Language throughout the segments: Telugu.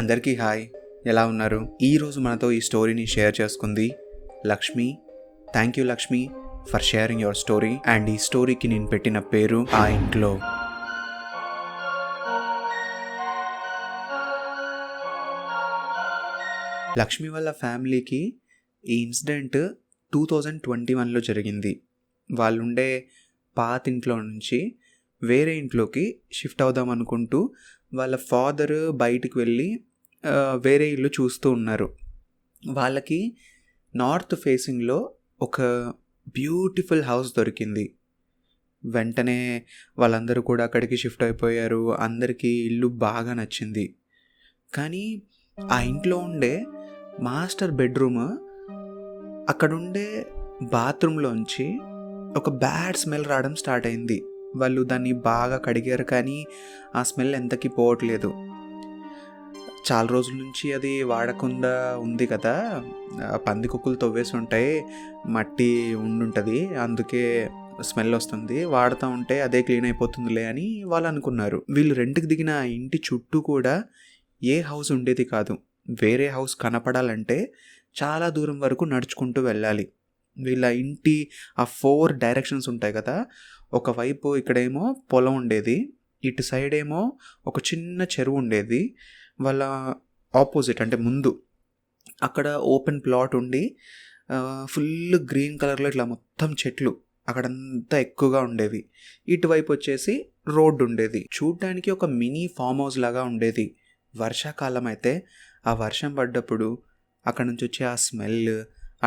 అందరికీ హాయ్, ఎలా ఉన్నారు? ఈరోజు మనతో ఈ స్టోరీని షేర్ చేసుకుంది Lakshmi. Thank you Lakshmi for sharing your story. And ఈ స్టోరీకి నేను పెట్టిన పేరు ఆ ఇంట్లో. లక్ష్మి వాళ్ళ ఫ్యామిలీకి ఈ ఇన్సిడెంట్ 2021లో జరిగింది. వాళ్ళుండే పాత ఇంట్లో నుంచి వేరే ఇంట్లోకి షిఫ్ట్ అవుదాం అనుకుంటూ వాళ్ళ ఫాదర్ బయటికి వెళ్ళి వేరే ఇల్లు చూస్తూ ఉన్నారు. వాళ్ళకి నార్త్ ఫేసింగ్లో ఒక బ్యూటిఫుల్ హౌస్ దొరికింది. వెంటనే వాళ్ళందరూ కూడా అక్కడికి షిఫ్ట్ అయిపోయారు. అందరికీ ఇల్లు బాగా నచ్చింది. కానీ ఆ ఇంట్లో ఉండే మాస్టర్ బెడ్రూమ్, అక్కడుండే బాత్రూంలోంచి ఒక బ్యాడ్ స్మెల్ రావడం స్టార్ట్ అయింది. వాళ్ళు దాన్ని బాగా కడిగారు కానీ ఆ స్మెల్ ఎంతకీ పోవట్లేదు. చాలా రోజుల నుంచి అది వాడకుండా ఉంది కదా, పందికొక్కులు తవ్వేసి ఉంటాయి, మట్టి ఉండుంటుంది, అందుకే స్మెల్ వస్తుంది, వాడుతూ ఉంటే అదే క్లీన్ అయిపోతుందిలే అని వాళ్ళు అనుకున్నారు. వీళ్ళు రెంట్కి దిగిన ఆ ఇంటి చుట్టూ కూడా ఏ హౌస్ ఉండేది కాదు. వేరే హౌస్ కనపడాలంటే చాలా దూరం వరకు నడుచుకుంటూ వెళ్ళాలి. వీళ్ళ ఇంటి ఆ 4 డైరెక్షన్స్ ఉంటాయి కదా, ఒకవైపు ఇక్కడేమో పొలం ఉండేది, ఇటు సైడ్ ఏమో ఒక చిన్న చెరువు ఉండేది. వాళ్ళ ఆపోజిట్ అంటే ముందు అక్కడ ఓపెన్ ప్లాట్ ఉండి ఫుల్ గ్రీన్ కలర్లో ఇట్లా మొత్తం చెట్లు అక్కడంతా ఎక్కువగా ఉండేవి. ఇటువైపు వచ్చేసి రోడ్డు ఉండేది. చూడ్డానికి ఒక మినీ ఫామ్ హౌస్ లాగా ఉండేది. వర్షాకాలం అయితే ఆ వర్షం పడ్డప్పుడు అక్కడ నుంచి వచ్చే ఆ స్మెల్,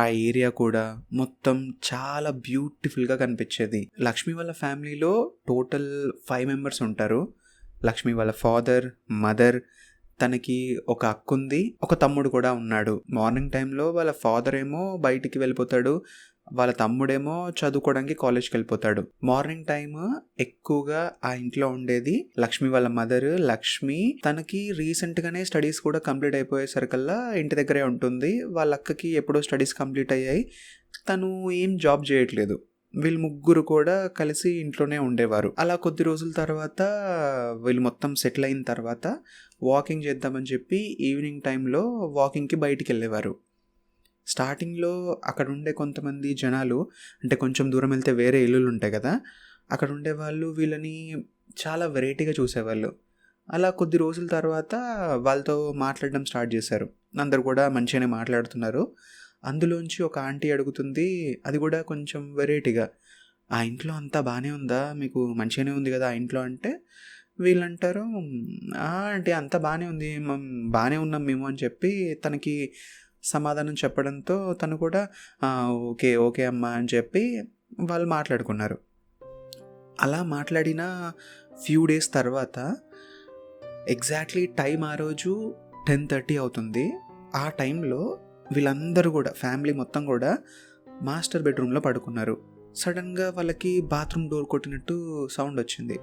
ఆ ఏరియా కూడా మొత్తం చాలా బ్యూటిఫుల్గా కనిపించేది. లక్ష్మి వాళ్ళ ఫ్యామిలీలో టోటల్ 5 మెంబర్స్ ఉంటారు. లక్ష్మి వాళ్ళ ఫాదర్, మదర్, తనకి ఒక అక్క ఉంది, ఒక తమ్ముడు కూడా ఉన్నాడు. మార్నింగ్ టైంలో వాళ్ళ ఫాదర్ ఏమో బయటికి వెళ్ళిపోతాడు, వాళ్ళ తమ్ముడేమో చదువుకోవడానికి కాలేజ్కి వెళ్ళిపోతాడు. మార్నింగ్ టైం ఎక్కువగా ఆ ఇంట్లో ఉండేది లక్ష్మి వాళ్ళ మదర్. లక్ష్మి తనకి రీసెంట్గానే స్టడీస్ కూడా కంప్లీట్ అయిపోయేసరికల్లా ఇంటి దగ్గరే ఉంటుంది. వాళ్ళ అక్కకి ఎప్పుడో స్టడీస్ కంప్లీట్ అయ్యాయి, తను ఏం జాబ్ చేయట్లేదు. వీళ్ళు ముగ్గురు కూడా కలిసి ఇంట్లోనే ఉండేవారు. అలా కొద్ది రోజుల తర్వాత వీళ్ళు మొత్తం సెటిల్ అయిన తర్వాత వాకింగ్ చేద్దామని చెప్పి ఈవినింగ్ టైంలో వాకింగ్కి బయటికి వెళ్ళేవారు. స్టార్టింగ్లో అక్కడ ఉండే కొంతమంది జనాలు, అంటే కొంచెం దూరం వెళ్తే వేరే ఇల్లులు ఉంటాయి కదా, అక్కడ ఉండే వాళ్ళు వీళ్ళని చాలా వెరైటీగా చూసేవాళ్ళు. అలా కొద్ది రోజుల తర్వాత వాళ్ళతో మాట్లాడడం స్టార్ట్ చేశారు. అందరు కూడా మంచిగానే మాట్లాడుతున్నారు. అందులోంచి ఒక ఆంటీ అడుగుతుంది, అది కూడా కొంచెం వెరైటీగా, ఆ ఇంట్లో అంతా బాగానే ఉందా, మీకు మంచిగానే ఉంది కదా ఆ ఇంట్లో అంటే, వీళ్ళంటారు అంటే అంతా బాగానే ఉంది, బాగానే ఉన్నాం మేము అని చెప్పి తనకి సమాధానం చెప్పడంతో తను కూడా ఓకే ఓకే అమ్మా అని చెప్పి వాళ్ళు మాట్లాడుకున్నారు. అలా మాట్లాడిన ఫ్యూ డేస్ తర్వాత ఎగ్జాక్ట్లీ టైం ఆ రోజు 10:30 అవుతుంది. ఆ టైంలో వీళ్ళందరూ కూడా ఫ్యామిలీ మొత్తం కూడా మాస్టర్ బెడ్రూమ్లో పడుకున్నారు. సడన్గా వాళ్ళకి బాత్రూమ్ డోర్ కొట్టినట్టు సౌండ్ వచ్చింది.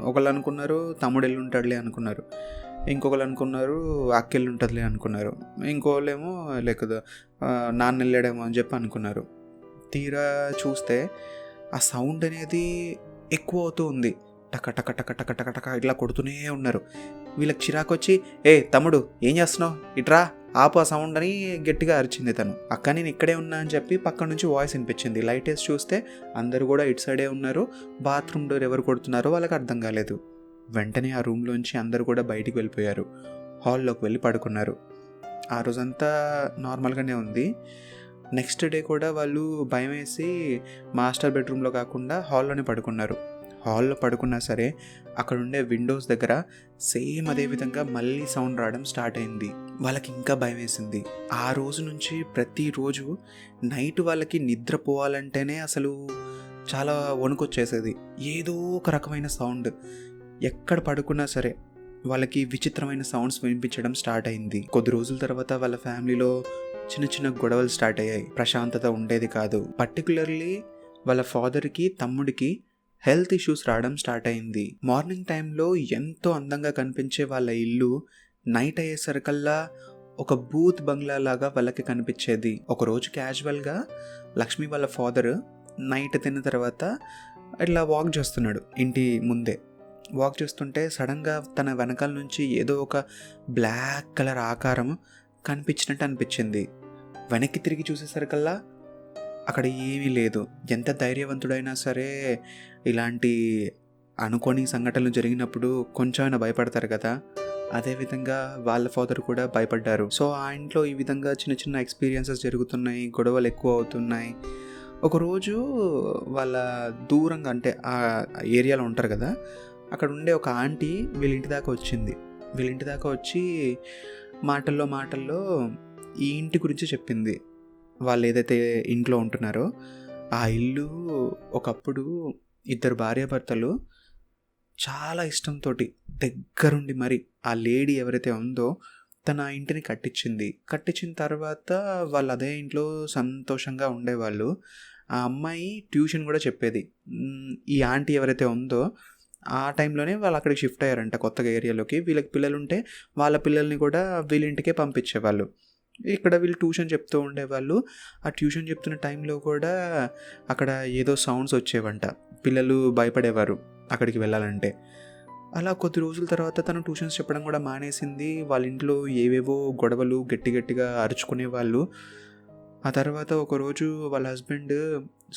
ఒకళ్ళు అనుకున్నారు తమ్ముడు వెళ్ళి ఉంటాడులే అనుకున్నారు, ఇంకొకళ్ళు అనుకున్నారు అక్కెళ్ళి ఉంటుందిలే అనుకున్నారు, ఇంకోళ్ళేమో లేకపోతే నాన్న వెళ్ళాడేమో అని చెప్పి అనుకున్నారు. తీరా చూస్తే ఆ సౌండ్ అనేది ఎక్కువ అవుతూ ఉంది. టక టక టక టక టక టక ఇట్లా కొడుతూనే ఉన్నారు. వీళ్ళకి చిరాకు వచ్చి, ఏ తమ్ముడు ఏం చేస్తున్నావు, ఇట్రా ఆపు ఆ సౌండ్ అని గట్టిగా అరిచింది తను. అక్క నేను ఇక్కడే ఉన్నా అని చెప్పి పక్క నుంచి వాయిస్ వినిపించింది. లైట్ వేసి చూస్తే అందరూ కూడా ఇటు సైడే ఉన్నారు. బాత్రూమ్ డోర్ ఎవరు కొడుతున్నారో వాళ్ళకి అర్థం కాలేదు. వెంటనే ఆ రూమ్లోంచి అందరూ కూడా బయటికి వెళ్ళిపోయారు. హాల్లోకి వెళ్ళి పడుకున్నారు. ఆ రోజంతా నార్మల్గానే ఉంది. నెక్స్ట్ డే కూడా వాళ్ళు భయం వేసి మాస్టర్ బెడ్రూమ్లో కాకుండా హాల్లోనే పడుకున్నారు. హాల్లో పడుకున్నా సరే అక్కడ ఉండే విండోస్ దగ్గర సేమ్ అదే విధంగా మళ్ళీ సౌండ్ రావడం స్టార్ట్ అయింది. వాళ్ళకి ఇంకా భయం వేసింది. ఆ రోజు నుంచి ప్రతిరోజు నైట్ వాళ్ళకి నిద్రపోవాలంటేనే అసలు చాలా వణుకొచ్చేసేది. ఏదో ఒక రకమైన సౌండ్, ఎక్కడ పడుకున్నా సరే వాళ్ళకి విచిత్రమైన సౌండ్స్ వినిపించడం స్టార్ట్ అయింది. కొద్ది రోజుల తర్వాత వాళ్ళ ఫ్యామిలీలో చిన్న చిన్న గొడవలు స్టార్ట్ అయ్యాయి. ప్రశాంతత ఉండేది కాదు. పర్టికులర్లీ వాళ్ళ ఫాదర్కి, తమ్ముడికి హెల్త్ ఇష్యూస్ రావడం స్టార్ట్ అయింది. మార్నింగ్ టైంలో ఎంతో అందంగా కనిపించే వాళ్ళ ఇల్లు నైట్ అయ్యేసరికల్లా ఒక బూత్ బంగ్లా లాగా వాళ్ళకి కనిపించేది. ఒకరోజు క్యాజువల్గా లక్ష్మి వాళ్ళ ఫాదర్ నైట్ తిన్న తర్వాత ఇట్లా వాక్ చేస్తున్నాడు ఇంటి ముందే. వాక్ చేస్తుంటే సడన్గా తన వెనకాల నుంచి ఏదో ఒక బ్లాక్ కలర్ ఆకారం కనిపించినట్టు అనిపించింది. వెనక్కి తిరిగి చూసేసరికల్లా అక్కడ ఏమీ లేదు. ఎంత ధైర్యవంతుడైనా సరే ఇలాంటి అనుకోని సంఘటనలు జరిగినప్పుడు కొంచెమైనా భయపడతారు కదా. అదేవిధంగా వాళ్ళ ఫాదర్ కూడా భయపడ్డారు. సో ఆ ఇంట్లో ఈ విధంగా చిన్న చిన్న ఎక్స్పీరియన్సెస్ జరుగుతున్నాయి, గొడవలు ఎక్కువ అవుతున్నాయి. ఒకరోజు వాళ్ళ దూరంగా అంటే ఆ ఏరియాలో ఉంటారు కదా, అక్కడ ఉండే ఒక ఆంటీ వీళ్ళ ఇంటి దాకా వచ్చింది. వీళ్ళ ఇంటి దాకా వచ్చి మాటల్లో ఈ ఇంటి గురించి చెప్పింది. వాళ్ళు ఏదైతే ఇంట్లో ఉంటున్నారో ఆ ఇల్లు ఒకప్పుడు ఇద్దరు భార్యాభర్తలు చాలా ఇష్టంతో దగ్గరుండి మరి ఆ లేడీ ఎవరైతే ఉందో తన ఇంటిని కట్టించిన తర్వాత వాళ్ళు అదే ఇంట్లో సంతోషంగా ఉండేవాళ్ళు. ఆ అమ్మాయి ట్యూషన్ కూడా చెప్పేది. ఈ ఆంటీ ఎవరైతే ఉందో ఆ టైంలోనే వాళ్ళు అక్కడికి షిఫ్ట్ అయ్యారంట కొత్తగా ఏరియాలోకి. వీళ్ళకి పిల్లలు ఉంటే వాళ్ళ పిల్లల్ని కూడా వీళ్ళ ఇంటికే పంపించేవాళ్ళు. ఇక్కడ వీళ్ళు ట్యూషన్ చెప్తూ ఉండేవాళ్ళు. ఆ ట్యూషన్ చెప్తున్న టైంలో కూడా అక్కడ ఏదో సౌండ్స్ వచ్చేవంట. పిల్లలు భయపడేవారు అక్కడికి వెళ్ళాలంటే. అలా కొద్ది రోజుల తర్వాత తను ట్యూషన్స్ చెప్పడం కూడా మానేసింది. వాళ్ళ ఇంట్లో ఏవేవో గొడవలు గట్టిగా అరుచుకునేవాళ్ళు. ఆ తర్వాత ఒకరోజు వాళ్ళ హస్బెండ్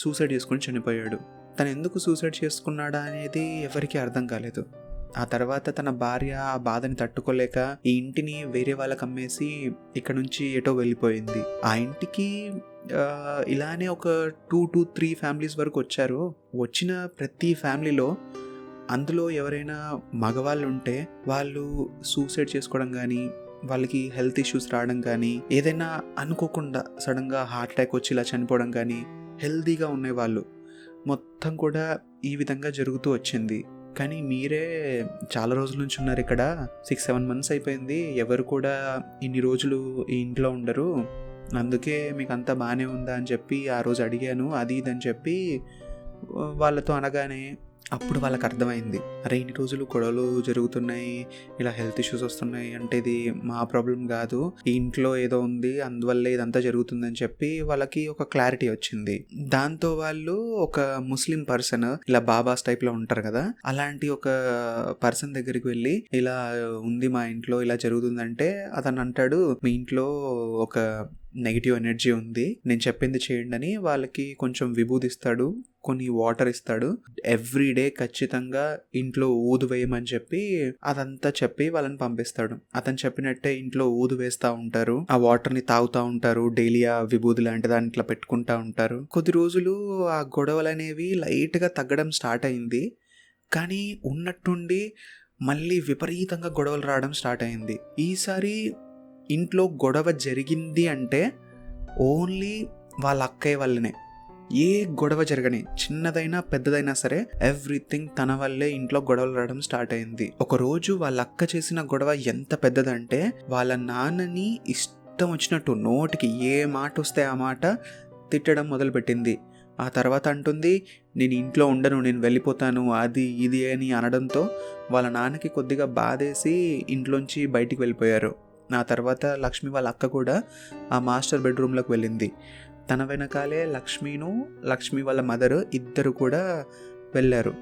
సూసైడ్ చేసుకొని చనిపోయాడు. తను ఎందుకు సూసైడ్ చేసుకున్నాడా అనేది ఎవరికీ అర్థం కాలేదు. ఆ తర్వాత తన భార్య ఆ బాధని తట్టుకోలేక ఈ ఇంటిని వేరే వాళ్ళకి అమ్మేసి ఇక్కడ నుంచి ఎటో వెళ్ళిపోయింది. ఆ ఇంటికి ఇలానే ఒక 2 to 3 ఫ్యామిలీస్ వరకు వచ్చారు. వచ్చిన ప్రతి ఫ్యామిలీలో అందులో ఎవరైనా మగవాళ్ళు ఉంటే వాళ్ళు సూసైడ్ చేసుకోవడం కానీ, వాళ్ళకి హెల్త్ ఇష్యూస్ రావడం కానీ, ఏదైనా అనుకోకుండా సడన్గా హార్ట్ అటాక్ వచ్చి ఇలా చనిపోవడం కానీ, హెల్తీగా ఉండేవాళ్ళు మొత్తం కూడా ఈ విధంగా జరుగుతూ వచ్చింది. కానీ మీరే చాలా రోజుల నుంచి ఉన్నారు ఇక్కడ, 6-7 months అయిపోయింది, ఎవరు కూడా ఇన్ని రోజులు ఈ ఇంట్లో ఉండరు, అందుకే మీకు అంతా బాగానే ఉందా అని చెప్పి ఆ రోజు అడిగాను, అది ఇది అని చెప్పి వాళ్ళతో అనగానే అప్పుడు వాళ్ళకి అర్థమైంది, అరే ఇన్ని రోజులు గొడవలు జరుగుతున్నాయి, ఇలా హెల్త్ ఇష్యూస్ వస్తున్నాయి అంటే ఇది మా ప్రాబ్లం కాదు, ఈ ఇంట్లో ఏదో ఉంది అందువల్లే ఇదంతా జరుగుతుందని చెప్పి వాళ్ళకి ఒక క్లారిటీ వచ్చింది. దాంతో వాళ్ళు ఒక ముస్లిం పర్సన్, ఇలా బాబాస్ టైప్లో ఉంటారు కదా, అలాంటి ఒక పర్సన్ దగ్గరికి వెళ్ళి ఇలా ఉంది మా ఇంట్లో ఇలా జరుగుతుందంటే అతను అంటాడు, మీ ఇంట్లో ఒక నెగిటివ్ ఎనర్జీ ఉంది, నేను చెప్పింది చేయండి అని వాళ్ళకి కొంచెం విభూది ఇస్తాడు, కొన్ని వాటర్ ఇస్తాడు, ఎవ్రీడే ఖచ్చితంగా ఇంట్లో ఊదు వేయమని చెప్పి అదంతా చెప్పి వాళ్ళని పంపిస్తాడు. అతను చెప్పినట్టే ఇంట్లో ఊదు వేస్తూ ఉంటారు, ఆ వాటర్ని తాగుతూ ఉంటారు, డైలీ ఆ విభూది లాంటి దాన్ని ఇట్లా పెట్టుకుంటూ ఉంటారు. కొద్ది రోజులు ఆ గొడవలు అనేవి లైట్గా తగ్గడం స్టార్ట్ అయింది. కానీ ఉన్నట్టుండి మళ్ళీ విపరీతంగా గొడవలు రావడం స్టార్ట్ అయింది. ఈసారి ఇంట్లో గొడవ జరిగింది అంటే ఓన్లీ వాళ్ళ అక్కయ్య వల్లనే. ఏ గొడవ జరగని, చిన్నదైనా పెద్దదైనా సరే ఎవ్రీథింగ్ తన వల్లే ఇంట్లో గొడవలు రావడం స్టార్ట్ అయింది. ఒకరోజు వాళ్ళ అక్క చేసిన గొడవ ఎంత పెద్దదంటే వాళ్ళ నాన్నని ఇష్టం వచ్చినట్టు నోటికి ఏ మాట వస్తే ఆ మాట తిట్టడం మొదలుపెట్టింది. ఆ తర్వాత అంటుంది, నేను ఇంట్లో ఉండను, నేను వెళ్ళిపోతాను, అది ఇది అని అనడంతో వాళ్ళ నాన్నకి కొద్దిగా బాధేసి ఇంట్లోంచి బయటికి వెళ్ళిపోయారు. ఆ తర్వాత లక్ష్మి వాళ్ళ అక్క కూడా ఆ మాస్టర్ బెడ్రూమ్లోకి వెళ్ళింది. తన వెనకాలే లక్ష్మి వాళ్ళ మదర్ ఇద్దరు కూడా వెళ్ళారు.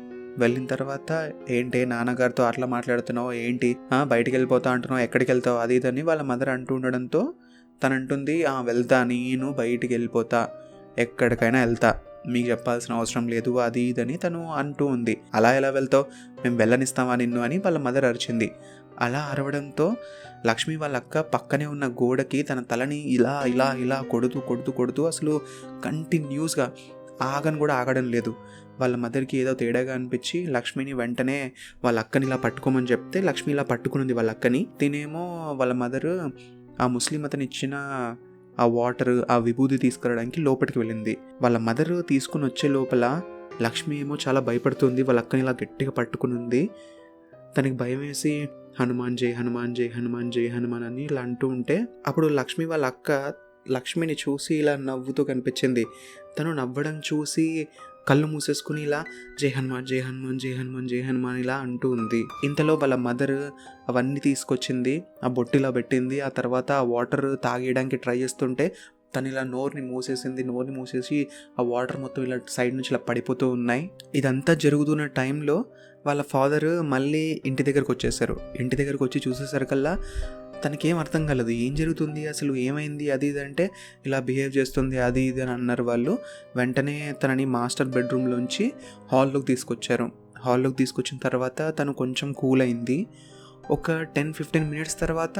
వెళ్ళిన తర్వాత, ఏంటి నాన్నగారితో అట్లా మాట్లాడుతున్నావు, ఏంటి బయటికి వెళ్ళిపోతా అంటున్నావు, ఎక్కడికి వెళ్తావు, అది ఇదని వాళ్ళ మదర్ అంటూ ఉండడంతో తను అంటుంది, వెళ్తా, నేను బయటికి వెళ్ళిపోతా, ఎక్కడికైనా వెళ్తా, మీకు చెప్పాల్సిన అవసరం లేదు, అది ఇదని తను అంటూ ఉంది. అలా ఎలా వెళ్తావు, మేము వెళ్ళనిస్తామా నిన్ను అని వాళ్ళ మదర్ అరిచింది. అలా అరవడంతో లక్ష్మి వాళ్ళ అక్క పక్కనే ఉన్న గోడకి తన తలని ఇలా ఇలా ఇలా కొడుతూ అసలు కంటిన్యూస్గా ఆగడం లేదు. వాళ్ళ మదర్కి ఏదో తేడాగా అనిపించి లక్ష్మిని వెంటనే వాళ్ళ అక్కని ఇలా పట్టుకోమని చెప్తే లక్ష్మి ఇలా పట్టుకునింది వాళ్ళ అక్కని. తినేమో వాళ్ళ మదర్ ఆ ముస్లిం అతను ఇచ్చిన ఆ వాటర్, ఆ విభూది తీసుకురావడానికి లోపలికి వెళ్ళింది. వాళ్ళ మదర్ తీసుకుని వచ్చే లోపల లక్ష్మి ఏమో చాలా భయపడుతుంది, వాళ్ళ అక్కని ఇలా గట్టిగా పట్టుకుని ఉంది. తనకి భయం వేసి హనుమాన్ జై హనుమాన్ జై హనుమాన్ జై హనుమాన్ అని ఇలా అంటూ ఉంటే అప్పుడు లక్ష్మి వాళ్ళ అక్క లక్ష్మిని చూసి ఇలా నవ్వుతూ కనిపించింది. తను నవ్వడం చూసి కళ్ళు మూసేసుకుని ఇలా జై హనుమాన్ జై హనుమాన్ జై హనుమాన్ జై హనుమాన్ ఇలా అంటూ ఉంది. ఇంతలో వాళ్ళ మదర్ అవన్నీ తీసుకొచ్చింది, ఆ బొట్టిలా పెట్టింది. ఆ తర్వాత ఆ వాటర్ తాగేయడానికి ట్రై చేస్తుంటే తను ఇలా నోరుని మూసేసి ఆ వాటర్ మొత్తం ఇలా సైడ్ నుంచి ఇలా పడిపోతూ ఉన్నాయి. ఇదంతా జరుగుతున్న టైంలో వాళ్ళ ఫాదర్ మళ్ళీ ఇంటి దగ్గరకు వచ్చేసారు. ఇంటి దగ్గరకు వచ్చి చూసేసరికల్లా తనకేం అర్థం కాలేదు, ఏం జరుగుతుంది అసలు, ఏమైంది అది ఇది అంటే ఇలా బిహేవ్ చేస్తుంది అది ఇది అని అన్నారు వాళ్ళు. వెంటనే తనని మాస్టర్ బెడ్రూమ్లోంచి హాల్లోకి తీసుకొచ్చారు. హాల్లోకి తీసుకొచ్చిన తర్వాత తను కొంచెం కూల్ అయింది. ఒక 10-15 మినిట్స్ తర్వాత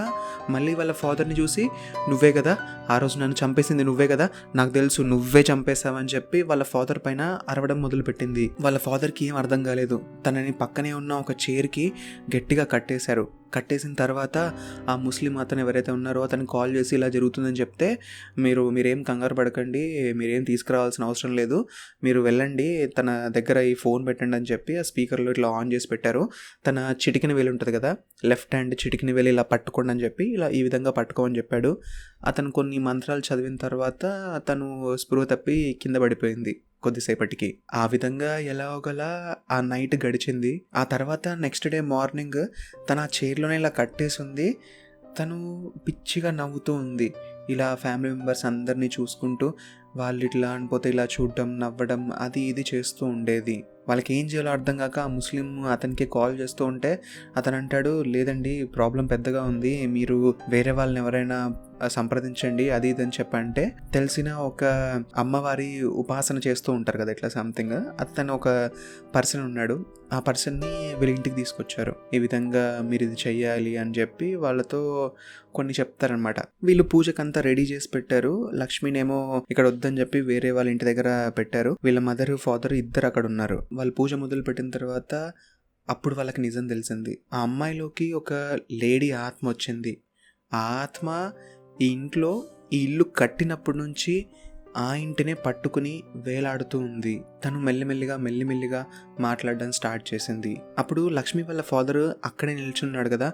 మళ్ళీ వాళ్ళ ఫాదర్ని చూసి, నువ్వే కదా ఆ రోజు నన్ను చంపేసింది, నువ్వే కదా, నాకు తెలుసు నువ్వే చంపేశావని చెప్పి వాళ్ళ ఫాదర్ పైన అరవడం మొదలుపెట్టింది. వాళ్ళ ఫాదర్కి ఏం అర్థం కాలేదు. తనని పక్కనే ఉన్న ఒక చైర్కి గట్టిగా కట్టేశారు. కట్టేసిన తర్వాత ఆ ముస్లిం అతను ఎవరైతే ఉన్నారో అతను కాల్ చేసి ఇలా జరుగుతుందని చెప్తే, మీరేం కంగారు పడకండి, మీరేం తీసుకురావాల్సిన అవసరం లేదు, మీరు వెళ్ళండి, తన దగ్గర ఈ ఫోన్ పెట్టండి అని చెప్పి ఆ స్పీకర్లో ఇట్లా ఆన్ చేసి పెట్టారు. తన చిటికిన వేలు ఉంటుంది కదా, లెఫ్ట్ హ్యాండ్ చిటికిన వేలు ఇలా పట్టుకోండి అని చెప్పి ఇలా ఈ విధంగా పట్టుకోమని చెప్పాడు. అతను కొన్ని మంత్రాలు చదివిన తర్వాత తను స్పృహ తప్పి కింద పడిపోయింది కొద్దిసేపటికి. ఆ విధంగా ఎలాగోలా ఆ నైట్ గడిచింది. ఆ తర్వాత నెక్స్ట్ డే మార్నింగ్ తన చైర్లోనే ఇలా కట్టేసి ఉంది. తను పిచ్చిగా నవ్వుతూ ఉంది. ఇలా ఫ్యామిలీ మెంబర్స్ అందరినీ చూసుకుంటూ వాళ్ళు ఇట్లా అనిపోతే ఇలా చూడడం, నవ్వడం అది ఇది చేస్తూ ఉండేది. వాళ్ళకి ఏం చేయాలో అర్థం కాక ఆ ముస్లిం అతనికి కాల్ చేస్తూ ఉంటే అతను అంటాడు, లేదండి ప్రాబ్లం పెద్దగా ఉంది, మీరు వేరే వాళ్ళని ఎవరైనా సంప్రదించండి అది ఇది అని చెప్పంటే, తెలిసిన ఒక అమ్మవారి ఉపాసన చేస్తూ ఉంటారు కదా ఇట్లా సంథింగ్, అతను ఒక పర్సన్ ఉన్నాడు. ఆ పర్సన్ని వీళ్ళ ఇంటికి తీసుకొచ్చారు. ఈ విధంగా మీరు ఇది చెయ్యాలి అని చెప్పి వాళ్ళతో కొన్ని చెప్తారనమాట. వీళ్ళు పూజకంతా రెడీ చేసి పెట్టారు. లక్ష్మినేమో ఇక్కడ వద్దని చెప్పి వేరే వాళ్ళ ఇంటి దగ్గర పెట్టారు. వీళ్ళ మదర్ ఫాదర్ ఇద్దరు అక్కడ ఉన్నారు. వాళ్ళు పూజ మొదలు పెట్టిన తర్వాత అప్పుడు వాళ్ళకి నిజం తెలిసింది. ఆ అమ్మాయిలోకి ఒక లేడీ ఆత్మ వచ్చింది. ఆ ఆత్మ ఈ ఇంట్లో ఈ ఇల్లు కట్టినప్పటి నుంచి ఆ ఇంటినే పట్టుకుని వేలాడుతూ ఉంది. తను మెల్లిమెల్లిగా మాట్లాడడం స్టార్ట్ చేసింది. అప్పుడు లక్ష్మి వాళ్ళ ఫాదర్ అక్కడే నిల్చున్నాడు కదా,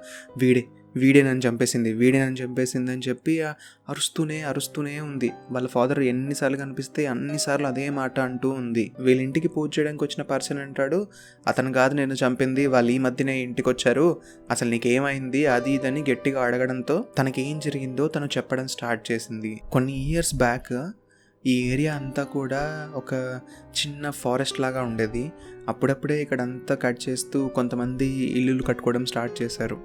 వీడే నన్ను చంపేసింది అని చెప్పి అరుస్తూనే ఉంది. వాళ్ళ ఫాదర్ ఎన్నిసార్లు కనిపిస్తే అన్నిసార్లు అదే మాట అంటూ ఉంది. వీళ్ళ ఇంటికి పూజ చేయడానికి వచ్చిన పర్సన్ అంటాడు, అతను కాదు నేను చంపింది, వాళ్ళు ఈ మధ్యనే ఇంటికి వచ్చారు, అసలు నీకేమైంది అది ఇదని గట్టిగా అడగడంతో తనకేం జరిగిందో తను చెప్పడం స్టార్ట్ చేసింది. కొన్ని ఇయర్స్ బ్యాక్ ఈ ఏరియా అంతా కూడా ఒక చిన్న ఫారెస్ట్ లాగా ఉండేది. అప్పుడప్పుడే ఇక్కడంతా కట్ చేస్తూ కొంతమంది ఇల్లులు కట్టుకోవడం స్టార్ట్ చేశారు.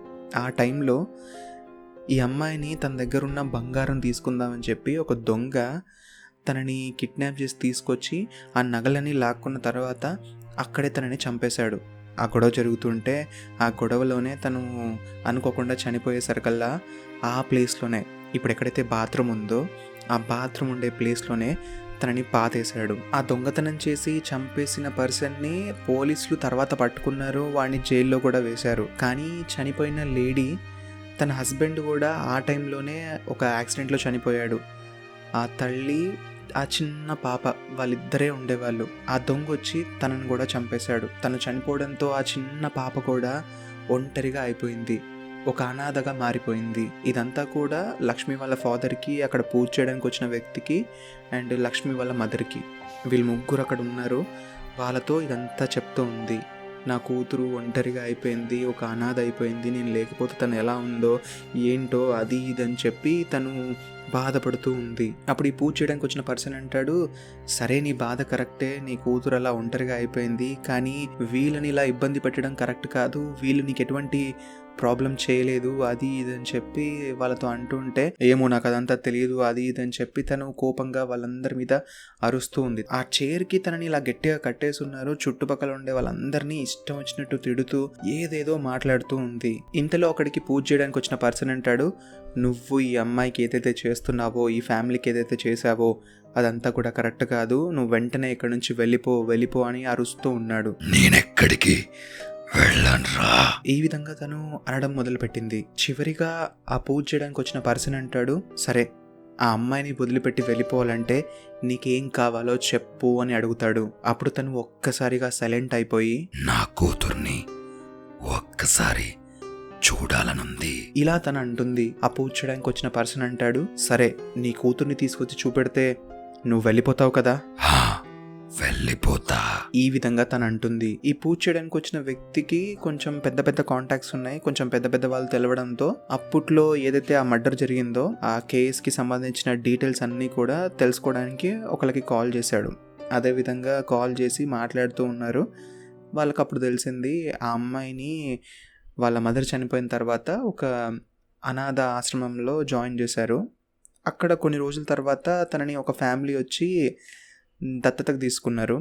ఆ టైంలో ఈ అమ్మాయిని తన దగ్గర ఉన్న బంగారం తీసుకుందామని చెప్పి ఒక దొంగ తనని కిడ్నాప్ చేసి తీసుకొచ్చి ఆ నగలని లాక్కున్న తర్వాత అక్కడే తనని చంపేశాడు. ఆ గొడవ జరుగుతుంటే ఆ గొడవలోనే తను అనుకోకుండా చనిపోయేసరికల్లా ఆ ప్లేస్లోనే, ఇప్పుడు ఎక్కడైతే బాత్రూమ్ ఉందో ఆ బాత్రూమ్ ఉండే ప్లేస్లోనే తనని పాతేశాడు. ఆ దొంగతనం చేసి చంపేసిన పర్సన్ని పోలీసులు తర్వాత పట్టుకున్నారు, వాడిని జైల్లో కూడా వేశారు. కానీ చనిపోయిన లేడీ తన హస్బెండ్ కూడా ఆ టైంలోనే ఒక యాక్సిడెంట్లో చనిపోయాడు. ఆ తల్లి, ఆ చిన్న పాప వాళ్ళిద్దరే ఉండేవాళ్ళు. ఆ దొంగ వచ్చి తనను కూడా చంపేశాడు. తను చనిపోవడంతో ఆ చిన్న పాప కూడా ఒంటరిగా అయిపోయింది, ఒక అనాథగా మారిపోయింది. ఇదంతా కూడా లక్ష్మి వాళ్ళ ఫాదర్కి, అక్కడ పూజ చేయడానికి వచ్చిన వ్యక్తికి అండ్ లక్ష్మి వాళ్ళ మదర్కి, వీళ్ళు ముగ్గురు అక్కడ ఉన్నారు. వాళ్ళతో ఇదంతా చెప్తూ ఉంది. నా కూతురు ఒంటరిగా అయిపోయింది, ఒక అనాథ అయిపోయింది, నేను లేకపోతే తను ఎలా ఉందో ఏంటో అది ఇదని చెప్పి తను బాధపడుతూ ఉంది. అప్పుడు ఈ పూజ చేయడానికి వచ్చిన పర్సన్ అంటాడు, సరే నీ బాధ కరెక్టే, నీ కూతురు అలా ఒంటరిగా అయిపోయింది, కానీ వీళ్ళని ఇలా ఇబ్బంది పెట్టడం కరెక్ట్ కాదు, వీళ్ళు నీకు ఎటువంటి ప్రాబ్లం చేయలేదు అది ఇదని చెప్పి వాళ్ళతో అంటుంటే, ఏమో నాకు అదంతా తెలియదు అది ఇదని చెప్పి తను కోపంగా వాళ్ళందరి మీద అరుస్తూ ఉంది. ఆ చైర్కి తనని ఇలా గట్టిగా కట్టేసి ఉన్నారు. చుట్టుపక్కల ఉండే వాళ్ళందరినీ ఇష్టం వచ్చినట్టు తిడుతూ ఏదేదో మాట్లాడుతూ ఉంది. ఇంతలో అక్కడికి పూజ చేయడానికి వచ్చిన పర్సన్ అంటాడు, నువ్వు ఈ అమ్మాయికి ఏదైతే చేస్తున్నావో, ఈ ఫ్యామిలీకి ఏదైతే చేసావో అదంతా కూడా కరెక్ట్ కాదు, నువ్వు వెంటనే ఇక్కడ నుంచి వెళ్ళిపో అని అరుస్తూ ఉన్నాడు. నేనెక్కడికి వెళ్ళనురా, ఈ విధంగా తను అనడం మొదలుపెట్టింది. చివరిగా ఆ పూజ చేయడానికి వచ్చిన పర్సన్ అంటాడు, సరే ఆ అమ్మాయిని వదిలిపెట్టి వెళ్ళిపోవాలంటే నీకేం కావాలో చెప్పు అని అడుగుతాడు. అప్పుడు తను ఒక్కసారిగా సైలెంట్ అయిపోయి, నా కూతుర్ని ఒక్కసారి చూడాలనుంది ఇలా తను అంటుంది. ఆ పూజ చేయడానికి వచ్చిన పర్సన్ అంటాడు, సరే నీ కూతుర్ని తీసుకొచ్చి చూపెడితే నువ్వు వెళ్ళిపోతావు కదా, వెళ్ళిపోతా. ఈ విధంగా తను అంటుంది. ఈ పూజ చేయడానికి వచ్చిన వ్యక్తికి కొంచెం పెద్ద పెద్ద కాంటాక్ట్స్ ఉన్నాయి, కొంచెం పెద్ద పెద్ద వాళ్ళు తెలవడంతో అప్పట్లో ఏదైతే ఆ మర్డర్ జరిగిందో ఆ కేసుకి సంబంధించిన డీటెయిల్స్ అన్నీ కూడా తెలుసుకోవడానికి ఒకరికి కాల్ చేశాడు. అదేవిధంగా కాల్ చేసి మాట్లాడుతూ ఉన్నారు. వాళ్ళకి అప్పుడు తెలిసింది ఆ అమ్మాయిని వాళ్ళ మదర్ చనిపోయిన తర్వాత ఒక అనాథ ఆశ్రమంలో జాయిన్ చేశారు. అక్కడ కొన్ని రోజుల తర్వాత తనని ఒక ఫ్యామిలీ వచ్చి దత్తతకు తీసుకున్నారు.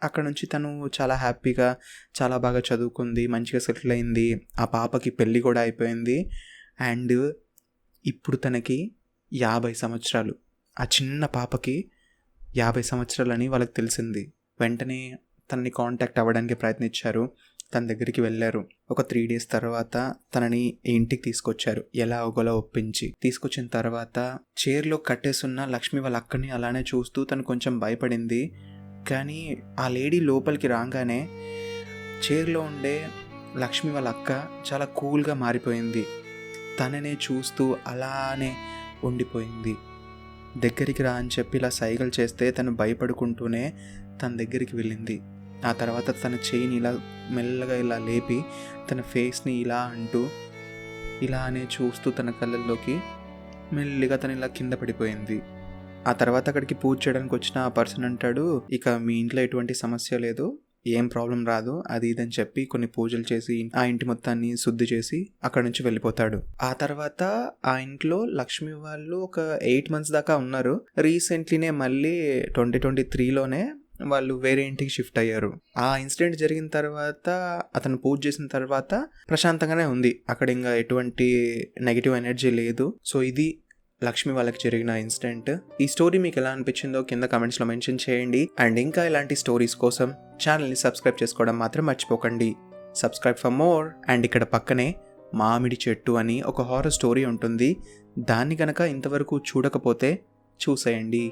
అక్కడ నుంచి తను చాలా హ్యాపీగా చాలా బాగా చదువుకుంది, మంచిగా సెటిల్ అయింది. ఆ పాపకి పెళ్ళి కూడా అయిపోయింది. అండ్ ఇప్పుడు తనకి 50 సంవత్సరాలు. ఆ చిన్న పాపకి 50 సంవత్సరాలని వాళ్ళకి తెలిసింది. వెంటనే తనని కాంటాక్ట్ అవ్వడానికి ప్రయత్నించారు. తన దగ్గరికి వెళ్ళారు. ఒక 3 days తర్వాత తనని ఇంటికి తీసుకొచ్చారు. ఎలా ఒకలా ఒప్పించి తీసుకొచ్చిన తర్వాత చైర్లో కట్టేసున్న లక్ష్మి వాళ్ళ అక్కని అలానే చూస్తూ తను కొంచెం భయపడింది. కానీ ఆ లేడీ లోపలికి రాగానే చైర్లో ఉండే లక్ష్మి వాళ్ళ అక్క చాలా కూల్గా మారిపోయింది. తననే చూస్తూ అలానే ఉండిపోయింది. దగ్గరికి రా అని చెప్పి ఇలా సైగలు చేస్తే తను భయపడుకుంటూనే తన దగ్గరికి వెళ్ళింది. ఆ తర్వాత తన చెయ్యిని ఇలా మెల్లగా ఇలా లేపి తన ఫేస్ని ఇలా అంటూ ఇలానే చూస్తూ తన కళ్ళల్లోకి మెల్లిగా తను ఇలా కింద పడిపోయింది. ఆ తర్వాత అక్కడికి పూజ చేయడానికి వచ్చిన ఆ పర్సన్ అంటాడు, ఇక మీ ఇంట్లో ఎటువంటి సమస్య లేదు, ఏం ప్రాబ్లం రాదు, అది ఇదని చెప్పి కొన్ని పూజలు చేసి ఆ ఇంటి మొత్తాన్ని శుద్ధి చేసి అక్కడ నుంచి వెళ్ళిపోతాడు. ఆ తర్వాత ఆ ఇంట్లో లక్ష్మి వాళ్ళు ఒక 8 months దాకా ఉన్నారు. రీసెంట్లీనే మళ్ళీ 2023లోనే వాళ్ళు వేరే ఇంటికి షిఫ్ట్ అయ్యారు. ఆ ఇన్సిడెంట్ జరిగిన తర్వాత అతను పూజ చేసిన తర్వాత ప్రశాంతంగానే ఉంది. అక్కడ ఇంకా ఎటువంటి నెగిటివ్ ఎనర్జీ లేదు. సో ఇది లక్ష్మి వాళ్ళకి జరిగిన ఇన్సిడెంట్. ఈ స్టోరీ మీకు ఎలా అనిపించిందో కింద కమెంట్స్లో మెన్షన్ చేయండి. అండ్ ఇంకా ఇలాంటి స్టోరీస్ కోసం ఛానల్ని సబ్స్క్రైబ్ చేసుకోవడం మాత్రం మర్చిపోకండి. Subscribe for more. అండ్ ఇక్కడ పక్కనే మామిడి చెట్టు అని ఒక హారర్ స్టోరీ ఉంటుంది. దాన్ని కనుక ఇంతవరకు చూడకపోతే చూసేయండి.